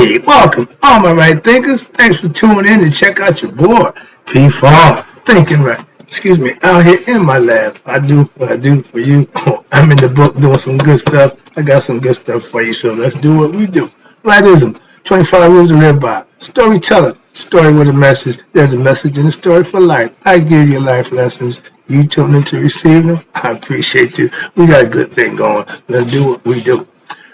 Hey, welcome, all my right thinkers. Thanks for tuning in to check out your boy, P Farm, thinking right. Excuse me, out here in my lab. I do what I do for you. I'm in the book doing some good stuff. I got some good stuff for you, so let's do what we do. Rightism, 25 rules to live by. Storyteller, story with a message. There's a message in the story for life. I give you life lessons. You tune in to receive them. I appreciate you. We got a good thing going. Let's do what we do.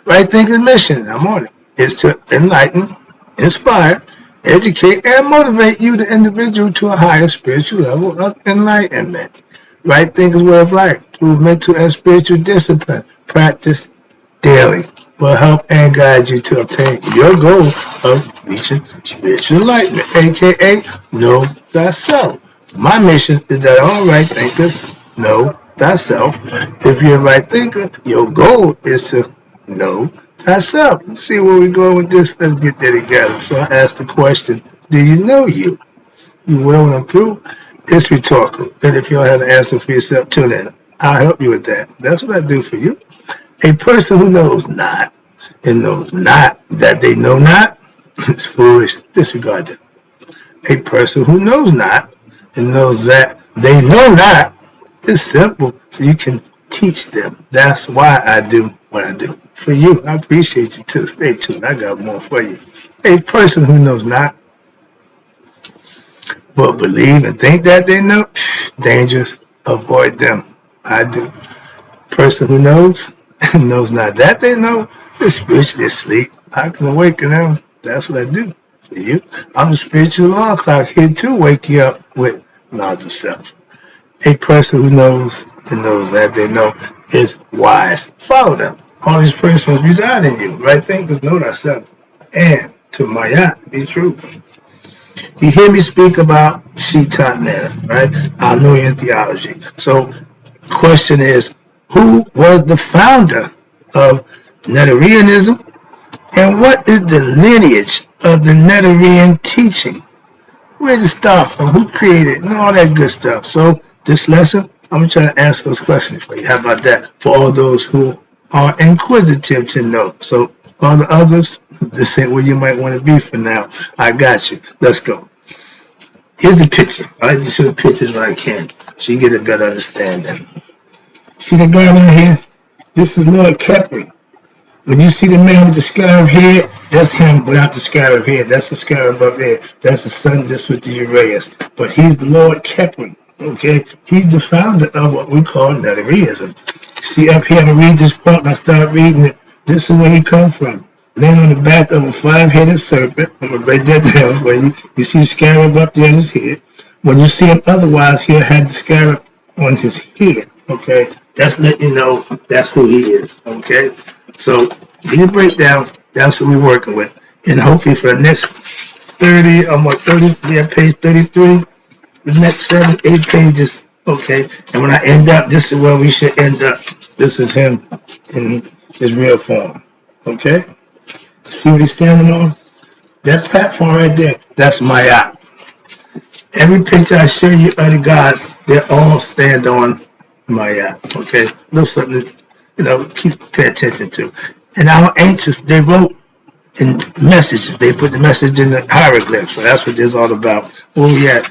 Right thinking mission, I'm on it, is to enlighten, inspire, educate, and motivate you, the individual, to a higher spiritual level of enlightenment. Right thinking way of life through mental and spiritual discipline, practice daily, will help and guide you to obtain your goal of reaching spiritual enlightenment, aka know thyself. My mission is that all right thinkers know thyself. If you're a right thinker, your goal is to know thyself. Let's see where we're going with this. Let's get there together. So I asked the question, do you know you? You will and through? It's rhetorical. And if you don't have an answer for yourself, tune in. I'll help you with that. That's what I do for you. A person who knows not and knows not that they know not is foolish. Disregard them. A person who knows not and knows that they know not is simple, so you can teach them. That's why I do what I do. For you, I appreciate you too. Stay tuned. I got more for you. A person who knows not but believe and think that they know, dangerous. Avoid them. I do. Person who knows and knows not that they know is spiritually asleep. I can awaken them. That's what I do for you. I'm the spiritual alarm clock here to wake you up with knowledge of self. A person who knows and knows that they know is wise. Follow them. All these persons reside in you. Right thinkers know thyself. And to Maya, be true. You hear me speak about Neterianism, right? I know your theology. So the question is, who was the founder of Neterianism? And what is the lineage of the Neterian teaching? Where did it start from? Who created it? And all that good stuff. So this lesson, I'm going to try to answer those questions for you. How about that? For all those who are inquisitive to know. So all the others, this ain't where you might want to be for now. I got you. Let's go. Here's the picture. I like to show the pictures when I can so you get a better understanding. See the guy right here? This is Lord Kepri. When you see the man with the scarab head, that's him without the scarab head. That's the scarab up there. That's the sun just with the Uranus. But he's the Lord Kepri. Okay? He's the founder of what we call Neterianism. See up here, I'm going to read this part and I start reading it. This is where he comes from. Laying on the back of a 5-headed serpent. I'm going to break that down for you. You see the scarab up there on his head. When you see him otherwise, he'll have the scarab on his head. Okay? That's letting you know that's who he is. Okay? So, give you a breakdown. That's what we're working with. And hopefully for the next 30, page 33, the next 7, 8 pages. Okay? And when I end up, this is where we should end up. This is him in his real form. Okay? See what he's standing on? That platform right there, that's Maya. Every picture I show you of the gods, they all stand on Maya. Okay? Little something, pay attention to. And our ancients, they wrote in messages. They put the message in the hieroglyphs. So that's what this is all about. Oh, yeah.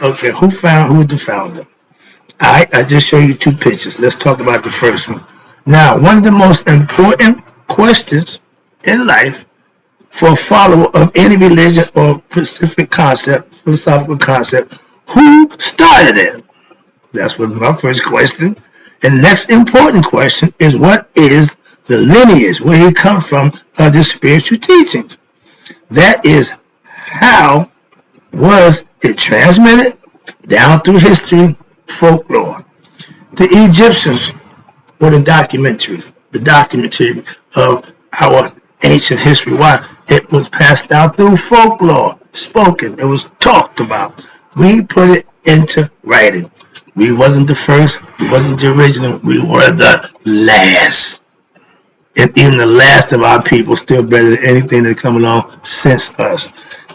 Okay, who was the founder? I just show you 2 pictures. Let's talk about the first one. Now, one of the most important questions in life for a follower of any religion or specific concept, philosophical concept, who started it? That's what my first question. And the next important question is, what is the lineage, where he come from, of the spiritual teachings? That is, how was it transmitted down through history, folklore? The Egyptians were the documentary of our ancient history. Why? It was passed down through folklore, spoken. It was talked about. We put it into writing. We wasn't the first. We wasn't the original. We were the last. And even the last of our people still better than anything that come along since us.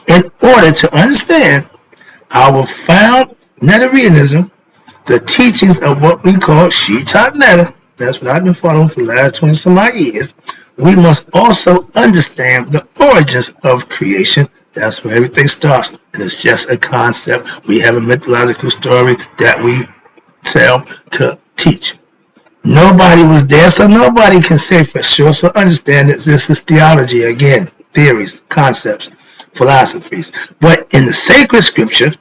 In order to understand our found Neterianism, the teachings of what we call Neterianism, that's what I've been following for the last 20 some odd years, we must also understand the origins of creation. That's where everything starts. And it's just a concept. We have a mythological story that we tell to teach. Nobody was there, so nobody can say for sure. So understand that this is theology again, theories, concepts, philosophies. But in the sacred scripture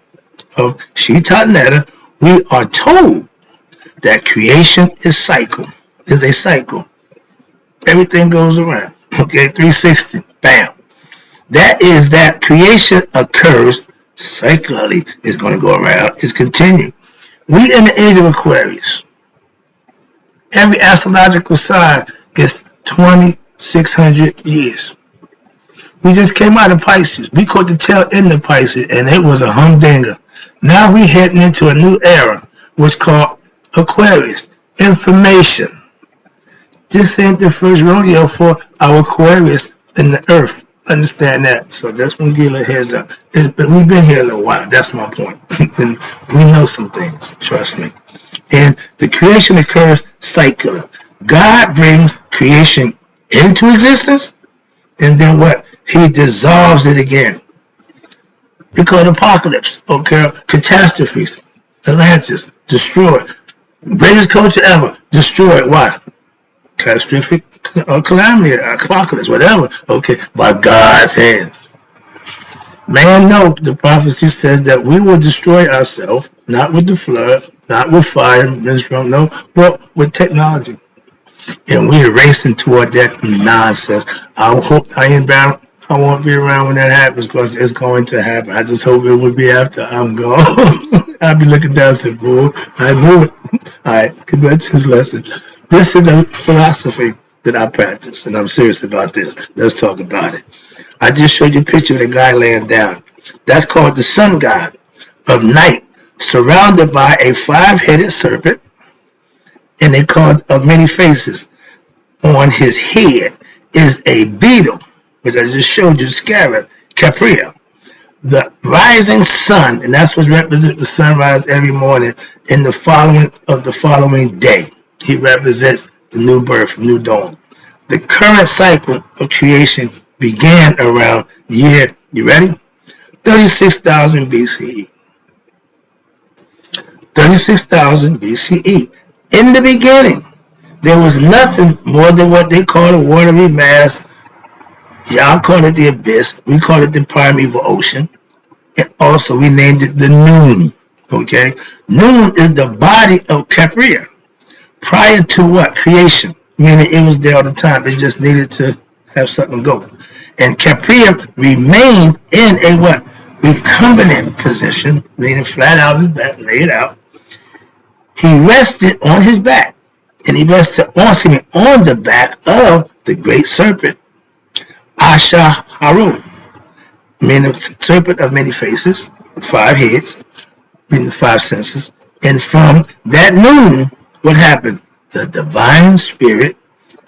of Shita Netta, we are told that creation is a cycle. Everything goes around. Okay, 360, bam. That is that creation occurs cyclically. It's going to go around. It's continuing. We in the age of Aquarius. Every astrological sign gets 2,600 years. We just came out of Pisces. We caught the tail end of Pisces, and it was a humdinger. Now we heading into a new era, which called Aquarius. Information. This ain't the first rodeo for our Aquarius in the earth. Understand that. So that's when give a heads up. But we've been here a little while. That's my point. And we know some things. Trust me. And the creation occurs cyclically. God brings creation into existence, and then what? He dissolves it again. It's called apocalypse. Okay, catastrophes. Atlantis destroyed. Greatest culture ever destroyed. Why? Catastrophic calamity, apocalypse, whatever. Okay, by God's hands. Man, no, the prophecy says that we will destroy ourselves, not with the flood, not with fire, no, but with technology. And we're racing toward that nonsense. I hope I won't be around when that happens, because it's going to happen. I just hope it would be after I'm gone. I'll be looking down and say, boy, I knew it. All right, get back to his lesson. This is the philosophy that I practice, and I'm serious about this. Let's talk about it. I just showed you a picture of the guy laying down. That's called the sun god of night, surrounded by a 5-headed serpent, and they call it of many faces. On his head is a beetle, which I just showed you, scarab, Capria. The rising sun, and that's what represents the sunrise every morning in the following day. He represents the new birth, new dawn. The current cycle of creation began around year, you ready? 36,000 BCE. 36,000 BCE. In the beginning, there was nothing more than what they call a watery mass. Y'all call it the abyss. We call it the primeval ocean. And also, we named it the noon. Okay? Noon is the body of Capria. Prior to what? Creation. Meaning it was there all the time. It just needed to have something go. And Capria remained in a what? Recumbent position, meaning flat out his back, laid out. He rested on his back. And he rested on the back of the great serpent, Asha Haru, meaning the serpent of many faces, 5 heads, meaning the 5 senses. And from that noon, what happened? The divine spirit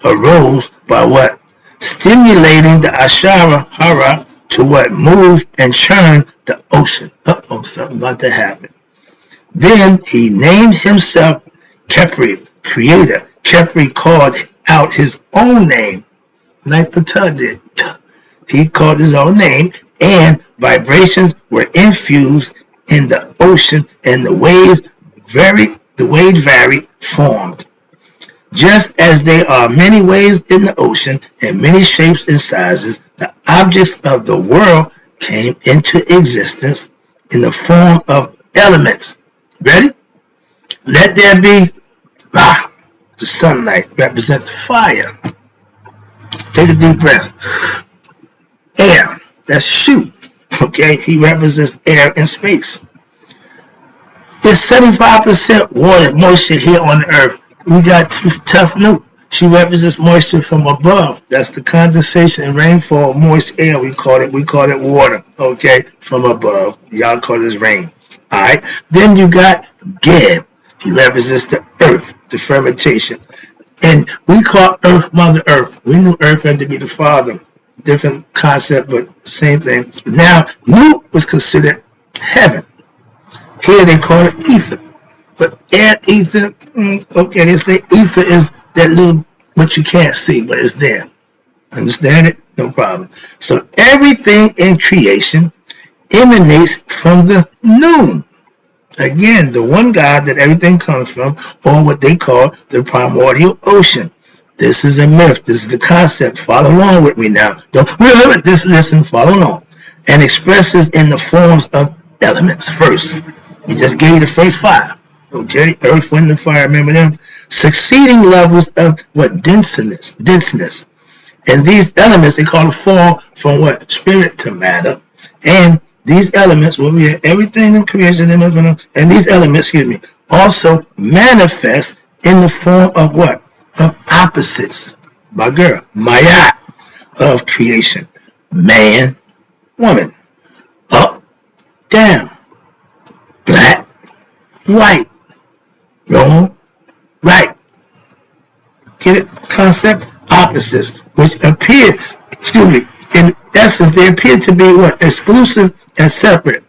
arose by what? Stimulating the Ashara Hara to what? Move and churn the ocean. Uh-oh, something about to happen. Then he named himself Kepri, creator. Kepri called out his own name, like Ptah did. He called his own name, and vibrations were infused in the ocean, and the waves varied, formed. Just as there are many waves in the ocean and many shapes and sizes, the objects of the world came into existence in the form of elements. Ready? Let there be the sunlight represents fire. Take a deep breath. Air, that's Shu. Okay, he represents air and space. It's 75% water, moisture here on the earth. We got Tough Nuke. She represents moisture from above. That's the condensation and rainfall, moist air. We call it water. Okay, from above. Y'all call this rain. All right. Then you got Geb. He represents the earth, the fermentation, and we call Earth Mother Earth. We knew Earth had to be the father. Different concept, but same thing. Now, Nu was considered heaven. Here they call it ether. But air, ether, okay, they say ether is that little, what you can't see, but it's there. Understand it? No problem. So everything in creation emanates from the noon. Again, the one God that everything comes from, or what they call the primordial ocean. This is a myth. This is the concept. Follow along with me now. Don't just listen. Follow along. And expresses in the forms of elements first. We just gave the first five. Okay, earth, wind, and fire. Remember them? Succeeding levels of what denseness. And these elements, they call it fall from what? Spirit to matter. And these elements, well, we have everything in creation, and these elements, also manifest in the form of what? Of opposites. My girl, Maya, of creation. Man, woman. Up, down. Black, white. Wrong, right. Get it? Concept? Opposites, which appear, in essence, they appear to be what? Exclusive and separate.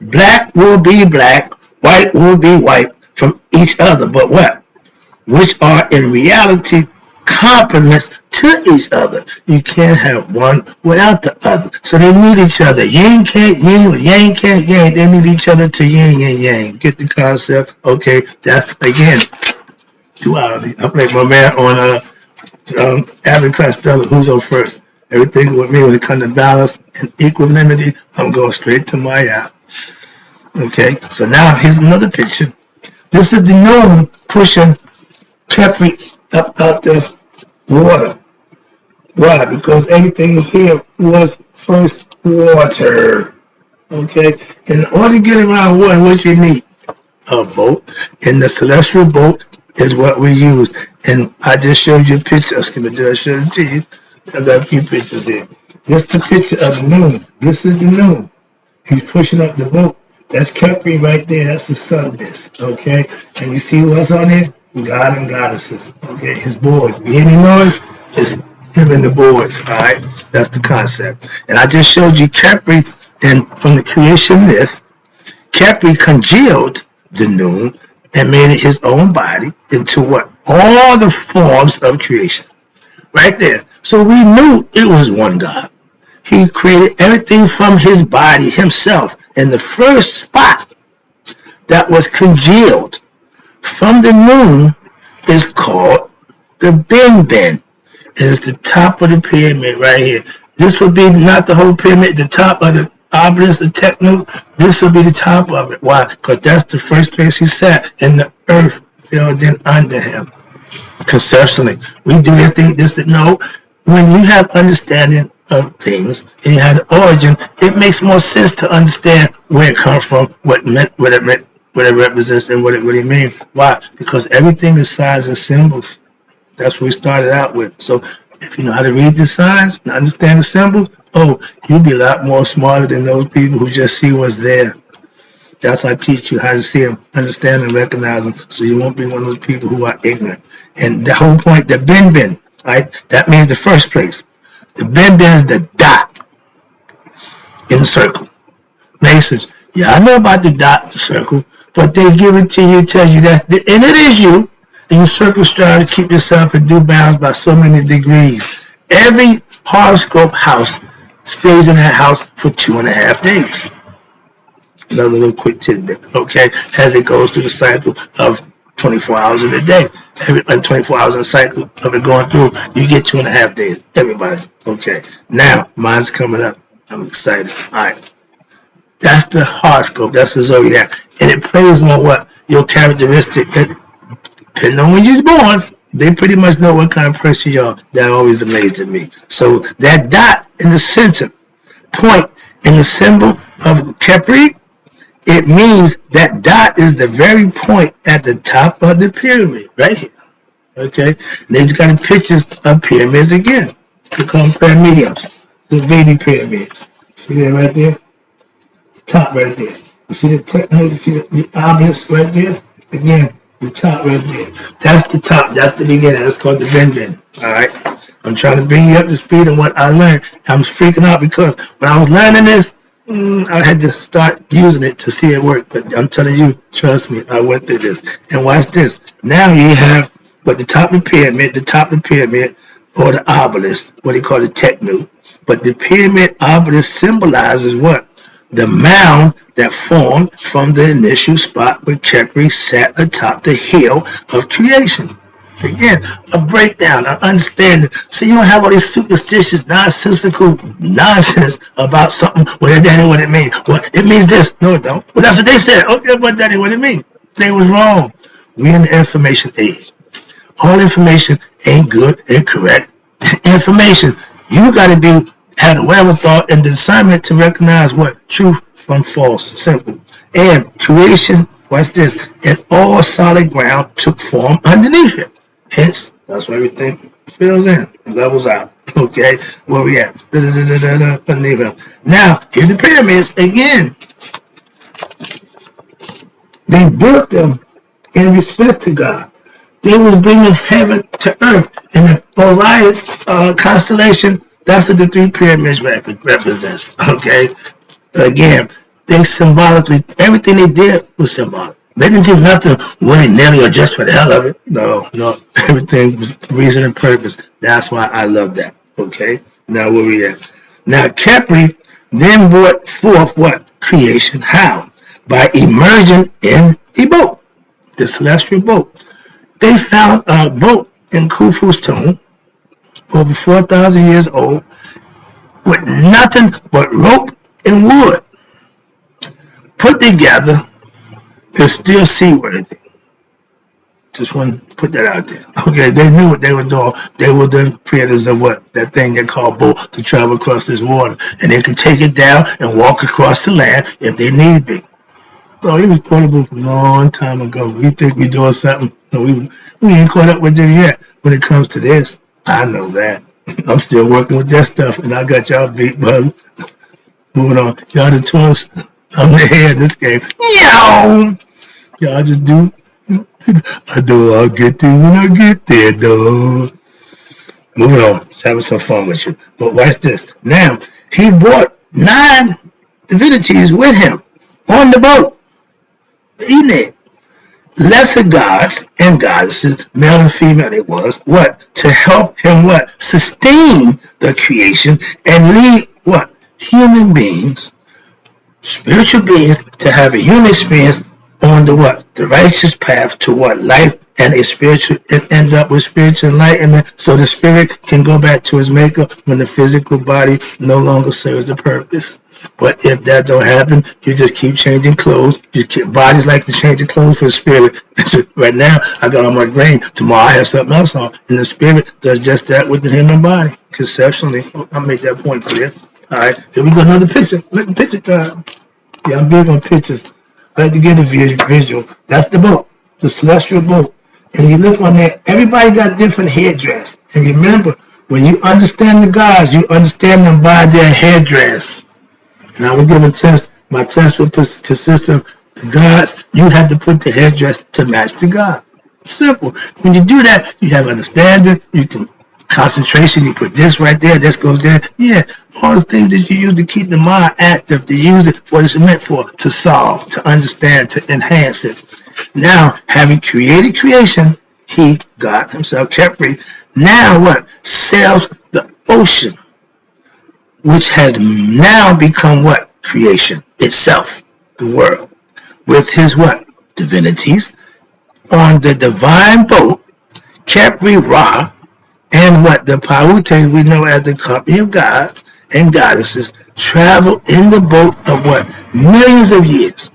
Black will be black, white will be white from each other, but what? Which are in reality complements to each other. You can't have one without the other. So they need each other. Yin can't yin, yang can't yang. They need each other to yin and yang. Get the concept? Okay, that's, again, duality. I'm like my man on Abbott Costello, who's on first. Everything with me when it comes to balance and equanimity, I'm going straight to my app. Okay, so now here's another picture. This is the moon pushing Kepri up out the water. Why? Because everything here was first water. Okay, in order to get around water, what you need? A boat. And the celestial boat is what we use. And I just showed you a picture. I showed it to you. I've got a few pictures here. This is the picture of the moon. This is the moon. He's pushing up the boat. That's Kepri right there. That's the sun disk. Okay? And you see what's on here? God and goddesses. Okay? His boys. You hear any noise? It's him and the boys. Alright? That's the concept. And I just showed you Kepri, and from the creation myth, Kepri congealed the noon and made it his own body into what? All the forms of creation. Right there. So we knew it was one God. He created everything from his body himself. And the first spot that was congealed from the moon is called the Ben. It is the top of the pyramid right here. This would be not the whole pyramid, the top of the obelisk, the techno. This would be the top of it. Why? Because that's the first place he sat, and the earth filled in under him. Conceptually, we do this thing, no. When you have understanding of things and you have the origin, it makes more sense to understand where it comes from, what it represents, and what it really means. Why? Because everything is signs and symbols. That's what we started out with. So if you know how to read the signs and understand the symbols, you'll be a lot more smarter than those people who just see what's there. That's why I teach you how to see them, understand them, recognize them, so you won't be one of those people who are ignorant. And the whole point, the Ben, right? That means the first place. The Ben is the dot in the circle. Masons, I know about the dot in the circle, but they give it to you, tell you that, and it is you, and you circle strive to keep yourself in due bounds by so many degrees. Every horoscope house stays in that house for 2.5 days. Another little quick tidbit, okay, as it goes through the cycle of 24 hours in a day. Every 24 hours in a cycle of it going through, you get 2.5 days. Everybody, okay. Now, mine's coming up. I'm excited. All right. That's the horoscope. That's the zodiac. And it plays on what? Your characteristic. Depending on when you're born, they pretty much know what kind of person you are. That always amazes me. So that dot in the center, point in the symbol of Kepri, it means that dot is the very point at the top of the pyramid, right here. Okay? They just got pictures of pyramids again. They call them pyramidiums. The Vedic pyramids. See that right there? The top right there. You see the obelisk right there? Again, the top right there. That's the top. That's the beginning. That's called the Ben. Alright? I'm trying to bring you up to speed on what I learned. I'm freaking out because when I was learning this, I had to start using it to see it work, but I'm telling you, trust me, I went through this. And watch this. Now you have, but the top of the pyramid, or the obelisk, what they call the technu. But the pyramid obelisk symbolizes what? The mound that formed from the initial spot where Khepri sat atop the hill of creation. Again, a breakdown, an understanding. So you don't have all these superstitious, nonsensical nonsense about something. Well, that ain't what it means. Well, it means this. No, it don't. Well, that's what they said. Okay, but that ain't what it means. They was wrong. We in the information age. All information ain't good and correct. Information. You got to have the wherewithal and the discernment to recognize what truth from false. Simple. And creation, watch this, and all solid ground took form underneath it. Hence, that's where everything fills in, levels out. Okay, where we at? Underneath it. Now, here the pyramids again. They built them in respect to God. They was bringing heaven to earth. And the Orion constellation, that's what the three pyramids represents. Okay? Again, they symbolically, everything they did was symbolic. They didn't do nothing willy-nilly or just for the hell of it. No. Everything was reason and purpose. That's why I love that. Okay? Now where we at? Now Khepri then brought forth what? Creation. How? By emerging in a boat. The celestial boat. They found a boat in Khufu's tomb, over 4,000 years old, with nothing but rope and wood put together to still seaworthy. Just want to put that out there. Okay, they knew what they were doing. They were the creators of what? That thing they call boat to travel across this water. And they could take it down and walk across the land if they need be. So it was portable from a long time ago. We think we're doing something. No, we ain't caught up with them yet when it comes to this. I know that. I'm still working with that stuff, and I got y'all beat, bud. Moving on. Y'all the tourists. I'm the head of this game. Yow! Y'all just do. I know I'll get there when I get there, though. Moving on. Just having some fun with you. But watch this. Now, he brought 9 divinities with him on the boat. Eating it. Lesser gods and goddesses, male and female it was, what? To help him what? Sustain the creation and lead what? Human beings, spiritual beings, to have a human experience on the what? The righteous path to what? Life and a spiritual, and end up with spiritual enlightenment so the spirit can go back to his maker when the physical body no longer serves the purpose. But if that don't happen, you just keep changing clothes. Bodies like to change the clothes for the spirit. Right now, I got on my grain. Tomorrow, I have something else on. And the spirit does just that with the human body. Conceptually, I'll make that point clear. All right, here we go. Another picture. Let the picture time. Yeah, I'm big on pictures. I like to get a visual. That's the boat, the celestial boat. And you look on there, everybody got different headdress. And remember, when you understand the gods, you understand them by their headdress. And I will give a test. My test will consist of the gods. You have to put the headdress to match the god. Simple. When you do that, you have understanding. You can concentration. You put this right there. This goes there. Yeah, all the things that you use to keep the mind active. To use it for what it's meant for. To solve, to understand, to enhance it. Now, having created creation, he, God himself, Khepri, now what? Sails the ocean, which has now become what? Creation itself, the world, with his what? Divinities, on the divine boat, Khepri Ra, and what? The Pautes we know as the company of gods and goddesses, travel in the boat of what? Millions of years.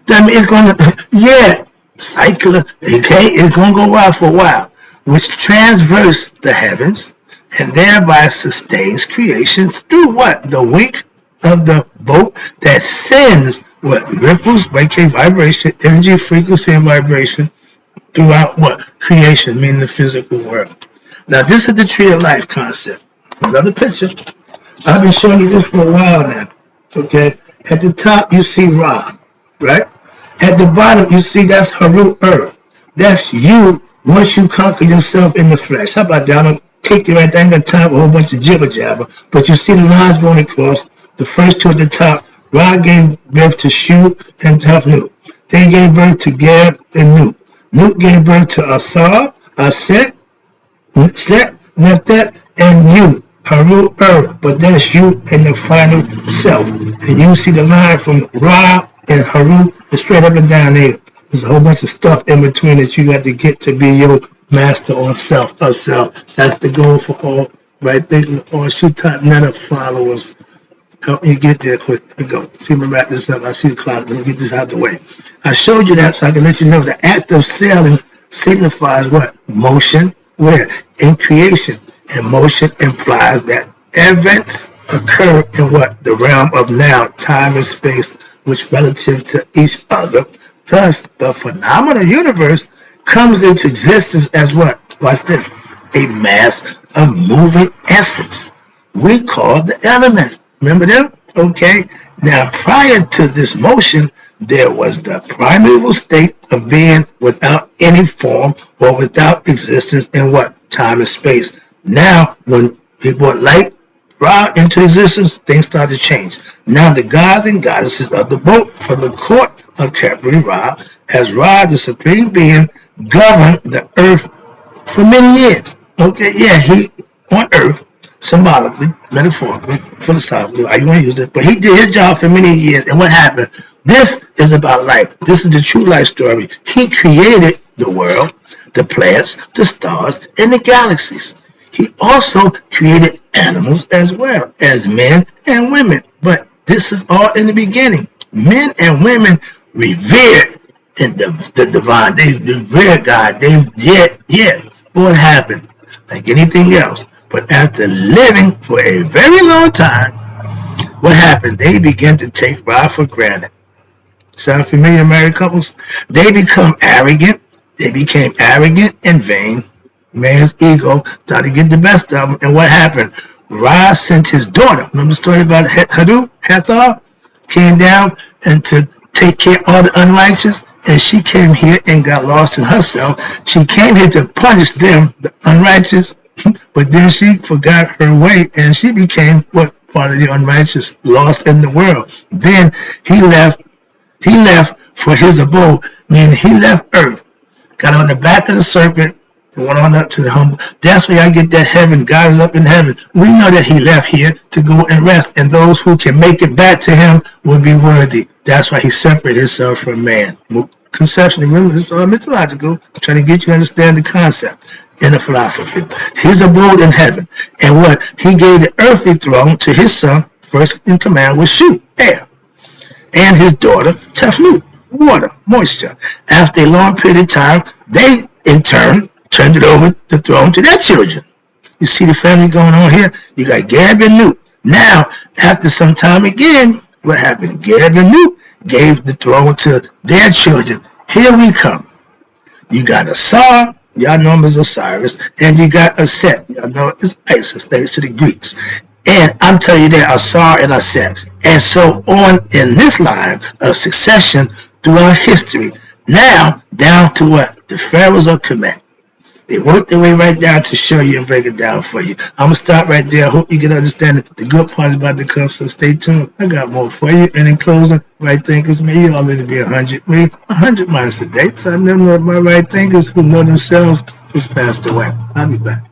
That means it's going to, yeah, cycle, okay, it's going to go out for a while, which transverse the heavens, and thereby sustains creation through what? The wink of the boat that sends what? Ripples, breaking vibration, energy, frequency, and vibration throughout what? Creation, meaning the physical world. Now, this is the tree of life concept. Another picture. I've been showing you this for a while now, okay? At the top, you see Ra, right? At the bottom, you see that's Haru Earth. That's you once you conquer yourself in the flesh. How about that? I'm going to take you right there. I'm going to tie up a whole bunch of jibber jabber. But you see the lines going across. The first two at the top, Ra gave birth to Shu and Tafnut. They gave birth to Geb and Nut. Nut gave birth to Asar, Set, Netet and you, Haru Earth, but that's you and the final self. And you see the line from Ra and Haru is straight up and down there. There's a whole bunch of stuff in between that you got to get to be your master on self of self. That's the goal for all right thinking, all Shutat Netta followers. Help me get there quick. Here we go. See me wrap this up. I see the clock. Let me get this out the way. I showed you that so I can let you know the act of sailing signifies what? Motion. Where? In creation. And motion implies that events occur in what? The realm of now, time and space, which relative to each other. Thus, the phenomenal universe comes into existence as what? Watch this. A mass of moving essence. We call the elements. Remember them? Okay. Now, prior to this motion, there was the primeval state of being without any form or without existence in what? Time and space. Now, when we brought light, Ra into existence, things started to change. Now, the gods and goddesses of the boat from the court of Capri Ra, as Ra, the supreme being, governed the earth for many years. Okay, yeah, he on earth, symbolically, metaphorically, philosophically, how you want to use it, but he did his job for many years, and what happened? This is about life. This is the true life story. He created the world, the plants, the stars, and the galaxies. He also created animals as well as men and women. But this is all in the beginning. Men and women revered in the divine. They revered God. What happened? Like anything else. But after living for a very long time, what happened? They began to take Ra for granted. Sound familiar, married couples? They become arrogant. They became arrogant and vain. Man's ego started to get the best of him. And what happened? Ra sent his daughter. Remember the story about Hathor? Came down and to take care of all the unrighteous. And she came here and got lost in herself. She came here to punish them, the unrighteous. But then she forgot her way and she became what? Part of the unrighteous, lost in the world. Then he left for his abode, meaning he left earth, got on the back of the serpent, and went on up to the humble. That's where I get that heaven. God is up in heaven. We know that he left here to go and rest, and those who can make it back to him will be worthy. That's why he separated himself from man. Conceptually, remember, this is all mythological. I'm trying to get you to understand the concept in the philosophy. His abode in heaven. And what? He gave the earthly throne to his son. First in command was Shu, air. And his daughter, Tefnut, water, moisture. After a long period of time, they, in turn, turned it over the throne to their children. You see the family going on here? You got Gab and Nut. Now, after some time again, what happened? Gab and Nut gave the throne to their children. Here we come. You got Asar, y'all know him as Osiris, and you got Aset, y'all know it as Isis, thanks to the Greeks. And I'm telling you that Asar and Aset. And so on in this line of succession throughout history. Now, down to what? The pharaohs of Kemet. They worked their way right down to show you and break it down for you. I'm going to stop right there. I hope you can understand it. The good part is about to come, so stay tuned. I got more for you. And in closing, right thinkers, may you all live to be 100. Maybe 100 minus a day. So I never know my right thinkers who know themselves who's passed away. I'll be back.